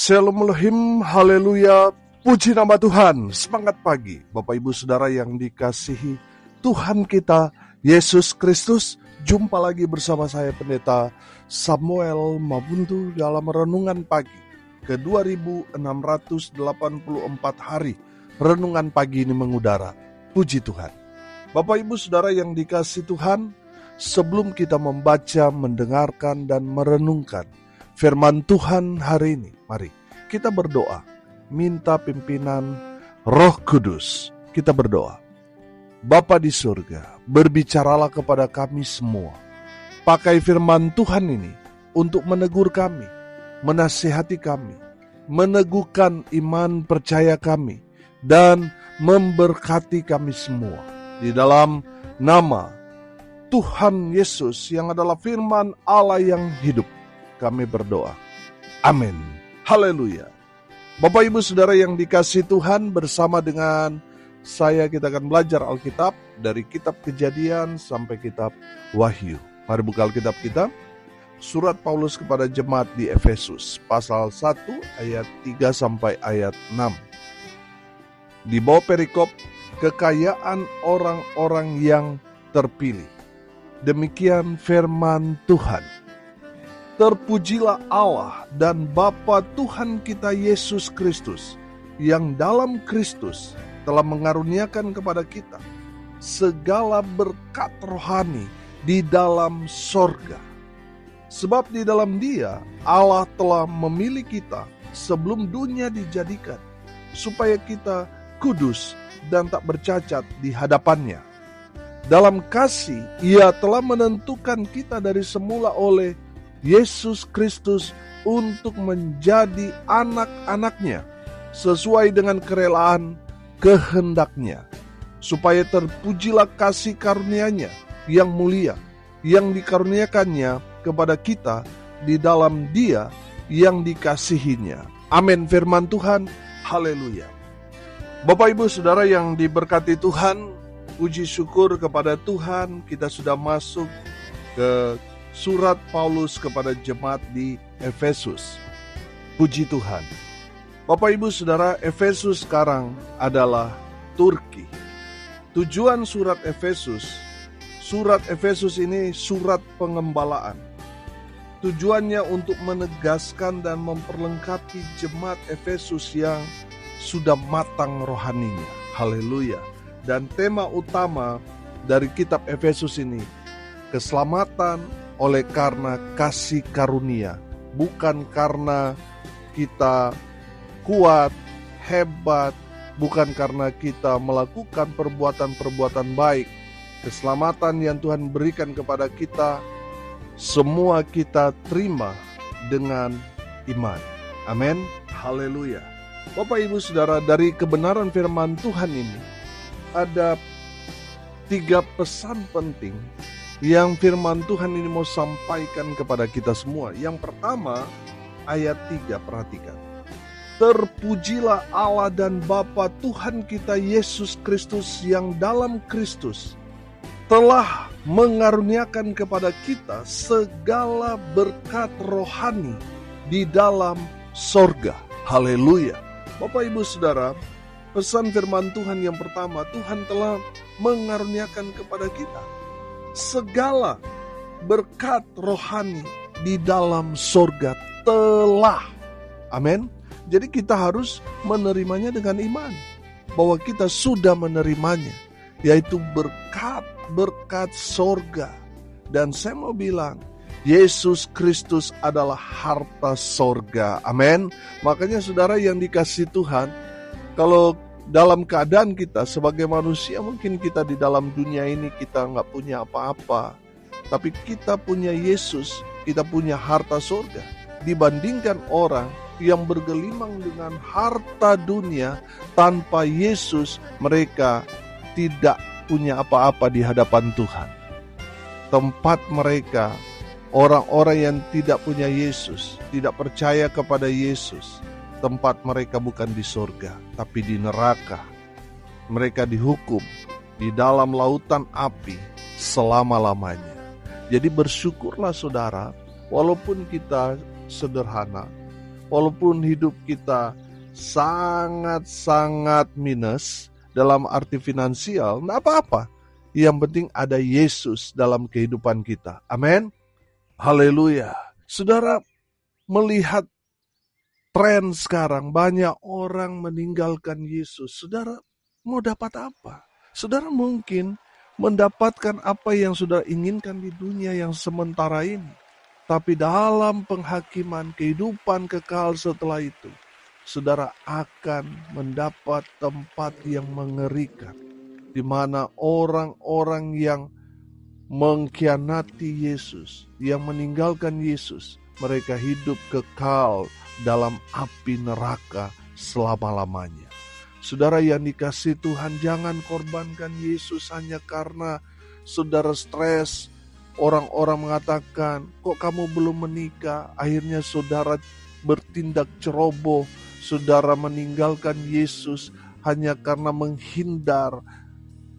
Shalom Elohim, haleluya, puji nama Tuhan. Semangat pagi Bapak Ibu Saudara yang dikasihi Tuhan kita Yesus Kristus. Jumpa lagi bersama saya Pendeta Samuel Mabuntu dalam renungan pagi ke 2684 hari. Renungan pagi ini mengudara. Puji Tuhan. Bapak Ibu Saudara yang dikasihi Tuhan, sebelum kita membaca, mendengarkan dan merenungkan firman Tuhan hari ini, mari kita berdoa, minta pimpinan Roh Kudus. Kita berdoa. Bapa di surga, berbicaralah kepada kami semua. Pakai firman Tuhan ini untuk menegur kami, menasihati kami, meneguhkan iman percaya kami, dan memberkati kami semua. Di dalam nama Tuhan Yesus yang adalah firman Allah yang hidup, kami berdoa. Amin. Haleluya. Bapak Ibu Saudara yang dikasihi Tuhan, bersama dengan saya kita akan belajar Alkitab dari kitab Kejadian sampai kitab Wahyu. Mari buka Alkitab kita. Surat Paulus kepada jemaat di Efesus, pasal 1 ayat 3 sampai ayat 6. Di bawah perikop kekayaan orang-orang yang terpilih. Demikian firman Tuhan. Terpujilah Allah dan Bapa Tuhan kita Yesus Kristus, yang dalam Kristus telah mengaruniakan kepada kita segala berkat rohani di dalam sorga. Sebab di dalam Dia Allah telah memilih kita sebelum dunia dijadikan, supaya kita kudus dan tak bercacat di hadapannya. Dalam kasih Ia telah menentukan kita dari semula oleh Yesus Kristus untuk menjadi anak-anaknya sesuai dengan kerelaan kehendak-Nya, supaya terpujilah kasih karunia-Nya yang mulia yang dikaruniakannya kepada kita di dalam Dia yang dikasihinya. Amin. Firman Tuhan. Haleluya. Bapak Ibu Saudara yang diberkati Tuhan, puji syukur kepada Tuhan, kita sudah masuk ke surat Paulus kepada jemaat di Efesus. Puji Tuhan. Bapak Ibu Saudara, Efesus sekarang adalah Turki. Tujuan surat Efesus ini surat pengembalaan. Tujuannya untuk menegaskan dan memperlengkapi jemaat Efesus yang sudah matang rohaninya. Haleluya. Dan tema utama dari kitab Efesus ini, keselamatan oleh karena kasih karunia, bukan karena kita kuat, hebat, bukan karena kita melakukan perbuatan-perbuatan baik. Keselamatan yang Tuhan berikan kepada kita, semua kita terima dengan iman. Amin. Haleluya. Bapak Ibu Saudara, dari kebenaran firman Tuhan ini ada 3 pesan penting yang firman Tuhan ini mau sampaikan kepada kita semua. Yang pertama, ayat 3, perhatikan. Terpujilah Allah dan Bapa Tuhan kita Yesus Kristus, yang dalam Kristus telah mengaruniakan kepada kita segala berkat rohani di dalam sorga. Haleluya. Bapak Ibu Saudara, pesan firman Tuhan yang pertama, Tuhan telah mengaruniakan kepada kita segala berkat rohani di dalam sorga telah. Amin. Jadi kita harus menerimanya dengan iman, bahwa kita sudah menerimanya, yaitu berkat sorga. Dan saya mau bilang, Yesus Kristus adalah harta sorga. Amin. Makanya saudara yang dikasihi Tuhan, kalau dalam keadaan kita sebagai manusia, mungkin kita di dalam dunia ini kita nggak punya apa-apa, tapi kita punya Yesus, kita punya harta surga. Dibandingkan orang yang bergelimang dengan harta dunia, tanpa Yesus mereka tidak punya apa-apa di hadapan Tuhan. Tempat mereka, orang-orang yang tidak punya Yesus, tidak percaya kepada Yesus, tempat mereka bukan di surga, tapi di neraka. Mereka dihukum di dalam lautan api selama-lamanya. Jadi bersyukurlah saudara, walaupun kita sederhana, walaupun hidup kita sangat-sangat minus dalam arti finansial, enggak apa-apa. Yang penting ada Yesus dalam kehidupan kita. Amin. Haleluya. Saudara, melihat tren sekarang, banyak orang meninggalkan Yesus. Saudara mau dapat apa? Saudara mungkin mendapatkan apa yang saudara inginkan di dunia yang sementara ini. Tapi dalam penghakiman kehidupan kekal setelah itu, saudara akan mendapat tempat yang mengerikan, di mana orang-orang yang mengkhianati Yesus, yang meninggalkan Yesus, mereka hidup kekal dalam api neraka selama-lamanya. Saudara yang dikasihi Tuhan, jangan korbankan Yesus hanya karena saudara stres. Orang-orang mengatakan, kok kamu belum menikah? Akhirnya saudara bertindak ceroboh. Saudara meninggalkan Yesus hanya karena menghindar,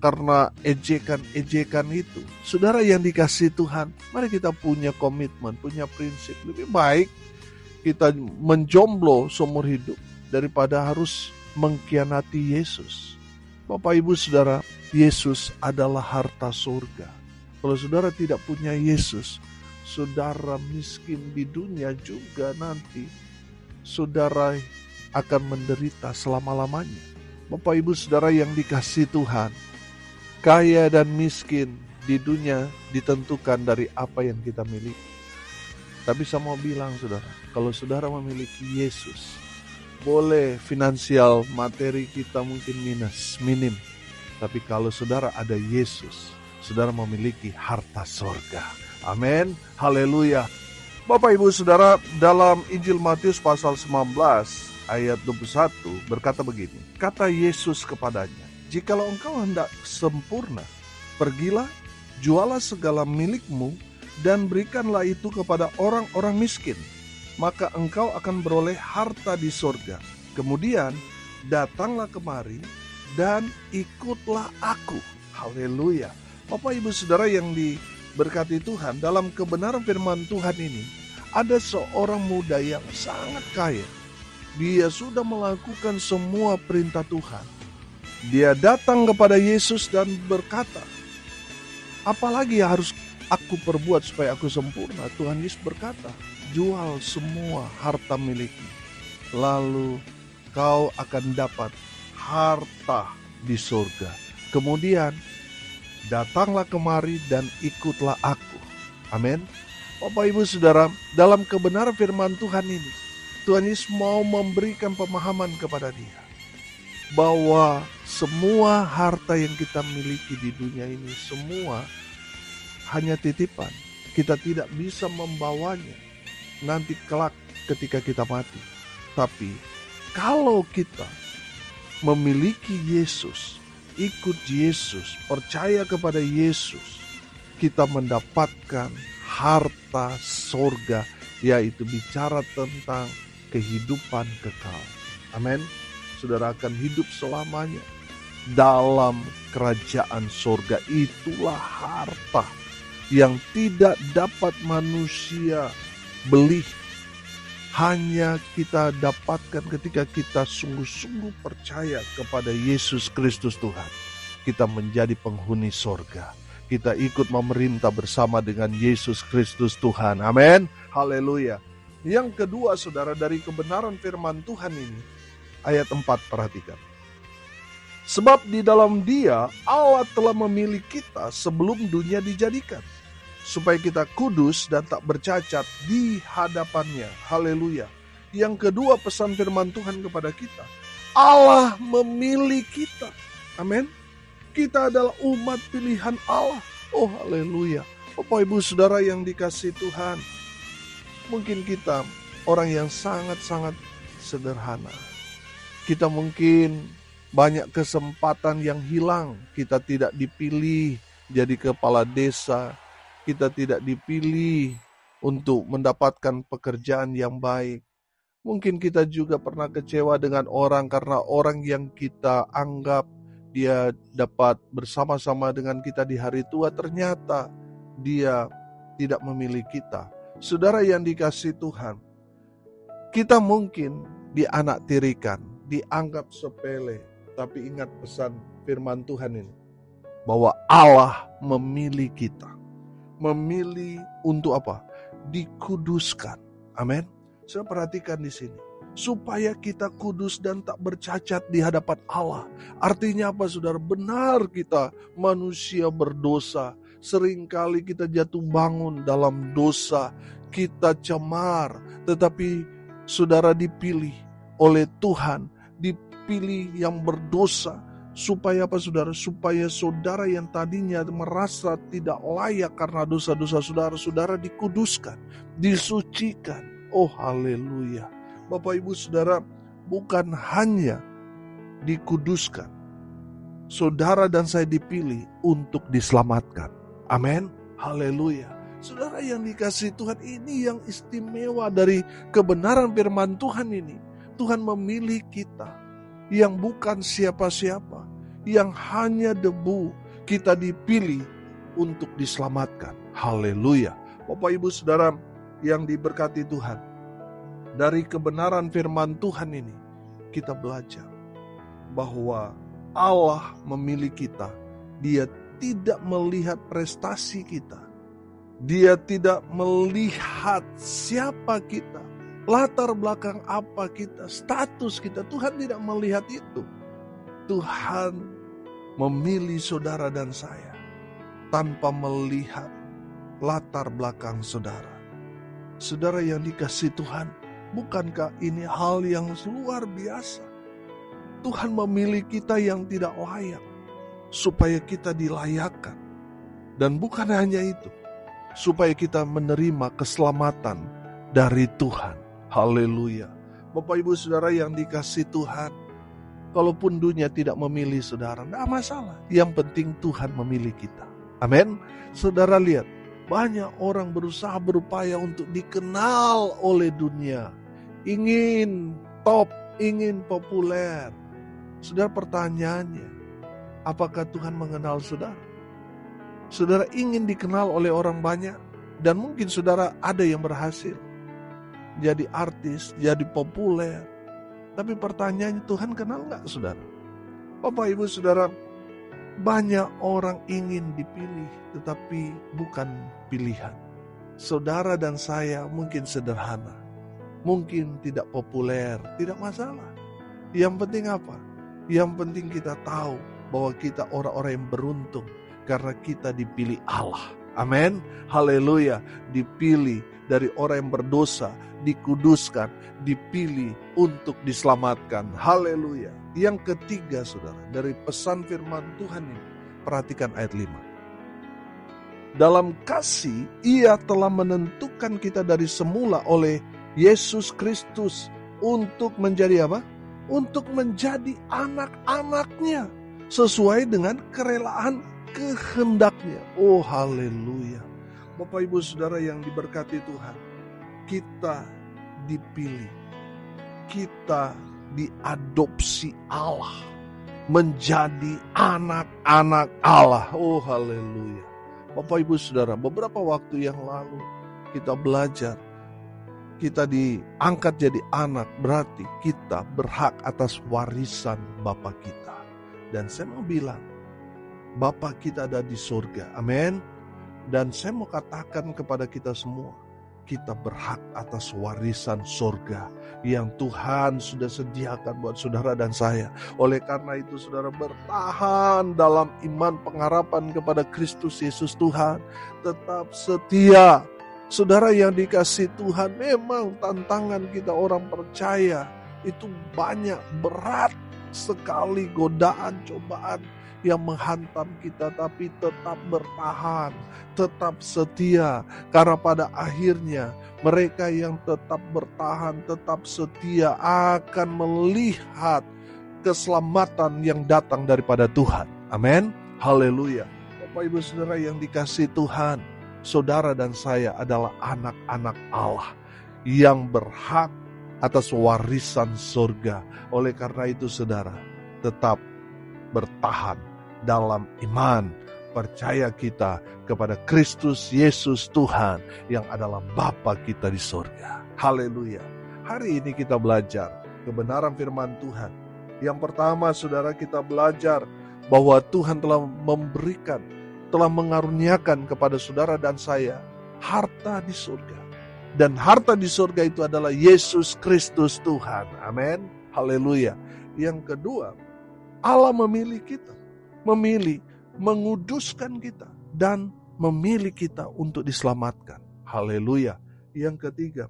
karena ejekan-ejekan itu. Saudara yang dikasihi Tuhan, mari kita punya komitmen, punya prinsip. Lebih baik kita menjomblo seumur hidup daripada harus mengkhianati Yesus. Bapak Ibu Saudara, Yesus adalah harta surga. Kalau saudara tidak punya Yesus, saudara miskin di dunia juga nanti. Saudara akan menderita selama-lamanya. Bapak Ibu Saudara yang dikasihi Tuhan, kaya dan miskin di dunia ditentukan dari apa yang kita miliki. Tapi saya mau bilang saudara, kalau saudara memiliki Yesus, boleh finansial materi kita mungkin minim. Tapi kalau saudara ada Yesus, saudara memiliki harta sorga. Amin. Haleluya. Bapak Ibu Saudara, dalam Injil Matius pasal 19 ayat 21 berkata begini. Kata Yesus kepadanya, jikalau engkau hendak sempurna, pergilah, jualah segala milikmu, dan berikanlah itu kepada orang-orang miskin. Maka engkau akan beroleh harta di sorga. Kemudian datanglah kemari dan ikutlah aku. Haleluya. Bapak Ibu Saudara yang diberkati Tuhan, dalam kebenaran firman Tuhan ini, ada seorang muda yang sangat kaya. Dia sudah melakukan semua perintah Tuhan. Dia datang kepada Yesus dan berkata, apalagi yang harus aku perbuat supaya aku sempurna? Tuhan Yesus berkata, jual semua harta milikmu, lalu kau akan dapat harta di surga. Kemudian datanglah kemari dan ikutlah aku. Amin. Bapak Ibu Saudara, dalam kebenaran firman Tuhan ini, Tuhan Yesus mau memberikan pemahaman kepada dia bahwa semua harta yang kita miliki di dunia ini semua hanya titipan. Kita tidak bisa membawanya nanti kelak ketika kita mati. Tapi kalau kita memiliki Yesus, ikut Yesus, percaya kepada Yesus, kita mendapatkan harta sorga, yaitu bicara tentang kehidupan kekal. Amin. Saudara akan hidup selamanya dalam kerajaan sorga. Itulah harta yang tidak dapat manusia beli. Hanya kita dapatkan ketika kita sungguh-sungguh percaya kepada Yesus Kristus Tuhan. Kita menjadi penghuni sorga. Kita ikut memerintah bersama dengan Yesus Kristus Tuhan. Amin. Haleluya. Yang kedua saudara, dari kebenaran firman Tuhan ini, ayat 4 perhatikan. Sebab di dalam Dia Allah telah memilih kita sebelum dunia dijadikan, supaya kita kudus dan tak bercacat di hadapannya. Haleluya. Yang kedua pesan firman Tuhan kepada kita, Allah memilih kita. Amin. Kita adalah umat pilihan Allah. Oh haleluya. Bapak Ibu Saudara yang dikasihi Tuhan, mungkin kita orang yang sangat-sangat sederhana. Kita mungkin banyak kesempatan yang hilang. Kita tidak dipilih jadi kepala desa. Kita tidak dipilih untuk mendapatkan pekerjaan yang baik. Mungkin kita juga pernah kecewa dengan orang karena orang yang kita anggap dia dapat bersama-sama dengan kita di hari tua, ternyata dia tidak memilih kita. Saudara yang dikasihi Tuhan, Kita mungkin dianaktirikan, dianggap sepele, tapi ingat pesan firman Tuhan ini, bahwa Allah memilih kita. Memilih untuk apa? Dikuduskan. Amin. Saya perhatikan di sini. Supaya kita kudus dan tak bercacat di hadapan Allah. Artinya apa, saudara? Benar kita manusia berdosa. Seringkali kita jatuh bangun dalam dosa. Kita cemar. Tetapi saudara dipilih oleh Tuhan. Dipilih yang berdosa. Supaya apa, saudara? Supaya saudara yang tadinya merasa tidak layak karena dosa-dosa saudara, saudara dikuduskan, disucikan. Oh haleluya. Bapak ibu saudara, bukan hanya dikuduskan, saudara dan saya dipilih untuk diselamatkan. Amin. Haleluya. Saudara yang dikasihi Tuhan, ini yang istimewa dari kebenaran firman Tuhan ini. Tuhan memilih kita yang bukan siapa-siapa, yang hanya debu, kita dipilih untuk diselamatkan. Haleluya. Bapak ibu saudara yang diberkati Tuhan, dari kebenaran firman Tuhan ini kita belajar bahwa Allah memilih kita. Dia tidak melihat prestasi kita. Dia tidak melihat siapa kita, latar belakang apa kita, status kita. Tuhan tidak melihat itu. Tuhan memilih saudara dan saya tanpa melihat latar belakang saudara. Saudara yang dikasihi Tuhan, bukankah ini hal yang luar biasa? Tuhan memilih kita yang tidak layak supaya kita dilayakkan. Dan bukan hanya itu, supaya kita menerima keselamatan dari Tuhan. Haleluya. Bapak ibu saudara yang dikasihi Tuhan, kalaupun dunia tidak memilih saudara, tidak masalah. Yang penting Tuhan memilih kita. Amin. Saudara lihat, banyak orang berusaha berupaya untuk dikenal oleh dunia. Ingin top, ingin populer. Saudara, pertanyaannya, apakah Tuhan mengenal saudara? Saudara ingin dikenal oleh orang banyak, dan mungkin saudara ada yang berhasil jadi artis, jadi populer. Tapi pertanyaannya, Tuhan kenal gak saudara? Bapak ibu saudara, banyak orang ingin dipilih, tetapi bukan pilihan. Saudara dan saya mungkin sederhana, mungkin tidak populer, tidak masalah. Yang penting apa? Yang penting kita tahu bahwa kita orang-orang yang beruntung karena kita dipilih Allah. Amin. Haleluya. Dipilih dari orang yang berdosa, dikuduskan, dipilih untuk diselamatkan. Haleluya. Yang ketiga saudara, dari pesan firman Tuhan ini, perhatikan ayat 5. Dalam kasih, Ia telah menentukan kita dari semula oleh Yesus Kristus untuk menjadi apa? Untuk menjadi anak-anaknya sesuai dengan kerelaan kehendaknya. Oh haleluya. Bapak ibu saudara yang diberkati Tuhan, kita dipilih, kita diadopsi Allah menjadi anak-anak Allah. Oh haleluya. Bapak ibu saudara, beberapa waktu yang lalu kita belajar, kita diangkat jadi anak, berarti kita berhak atas warisan Bapa kita. Dan saya mau bilang, Bapa kita ada di surga. Amin. Dan saya mau katakan kepada kita semua, kita berhak atas warisan surga yang Tuhan sudah sediakan buat saudara dan saya. Oleh karena itu saudara bertahan dalam iman pengharapan kepada Kristus Yesus Tuhan. Tetap setia. Saudara yang dikasihi Tuhan, memang tantangan kita orang percaya itu banyak, berat sekali godaan, cobaan yang menghantam kita, tapi tetap bertahan, tetap setia. Karena pada akhirnya mereka yang tetap bertahan, tetap setia akan melihat keselamatan yang datang daripada Tuhan. Amin. Haleluya. Bapak ibu saudara yang dikasihi Tuhan, saudara dan saya adalah anak-anak Allah yang berhak atas warisan surga. Oleh karena itu saudara, tetap bertahan dalam iman, percaya kita kepada Kristus Yesus Tuhan yang adalah Bapa kita di surga. Haleluya. Hari ini kita belajar kebenaran firman Tuhan. Yang pertama, saudara, kita belajar bahwa Tuhan telah memberikan, telah mengaruniakan kepada saudara dan saya harta di surga. Dan harta di surga itu adalah Yesus Kristus Tuhan. Amin. Haleluya. Yang kedua, Allah memilih kita. Memilih, menguduskan kita. Dan memilih kita untuk diselamatkan. Haleluya. Yang ketiga,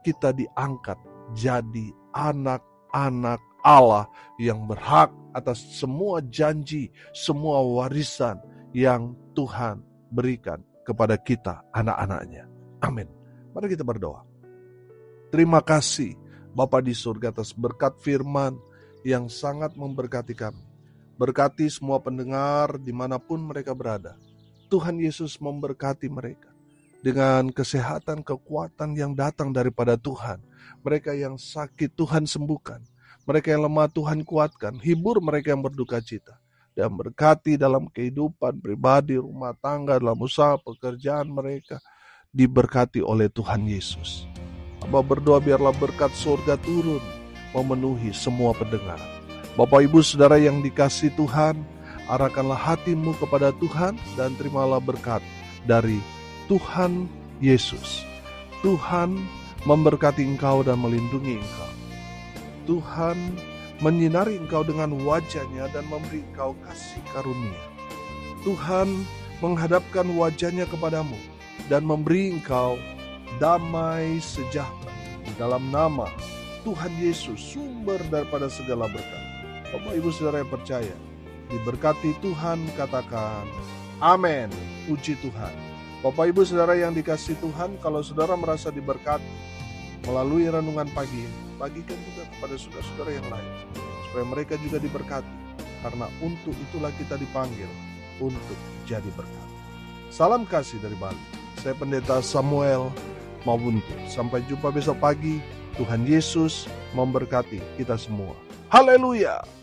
kita diangkat jadi anak-anak Allah yang berhak atas semua janji, semua warisan yang Tuhan berikan kepada kita, anak-anaknya. Amin. Mari kita berdoa. Terima kasih Bapa di surga atas berkat firman yang sangat memberkati kami. Berkati semua pendengar dimanapun mereka berada. Tuhan Yesus memberkati mereka dengan kesehatan, kekuatan yang datang daripada Tuhan. Mereka yang sakit Tuhan sembuhkan. Mereka yang lemah Tuhan kuatkan. Hibur mereka yang berduka cita. Dan berkati dalam kehidupan pribadi, rumah tangga, dalam usaha, pekerjaan mereka. Diberkati oleh Tuhan Yesus. Hamba berdoa biarlah berkat surga turun memenuhi semua pendengar. Bapak Ibu Saudara yang dikasihi Tuhan, arahkanlah hatimu kepada Tuhan dan terimalah berkat dari Tuhan Yesus. Tuhan memberkati engkau dan melindungi engkau. Tuhan menyinari engkau dengan wajah-Nya dan memberi engkau kasih karunia. Tuhan menghadapkan wajah-Nya kepadamu dan memberi engkau damai sejahtera. Dalam nama Tuhan Yesus, sumber daripada segala berkat. Bapak Ibu Saudara yang percaya, diberkati Tuhan, katakan amin. Puji Tuhan. Bapak Ibu Saudara yang dikasihi Tuhan, kalau saudara merasa diberkati melalui renungan pagi ini, bagikan juga kepada saudara-saudara yang lain, supaya mereka juga diberkati. Karena untuk itulah kita dipanggil untuk jadi berkat. Salam kasih dari Bali. Saya Pendeta Samuel Mawuntu. Sampai jumpa besok pagi. Tuhan Yesus memberkati kita semua. Haleluya.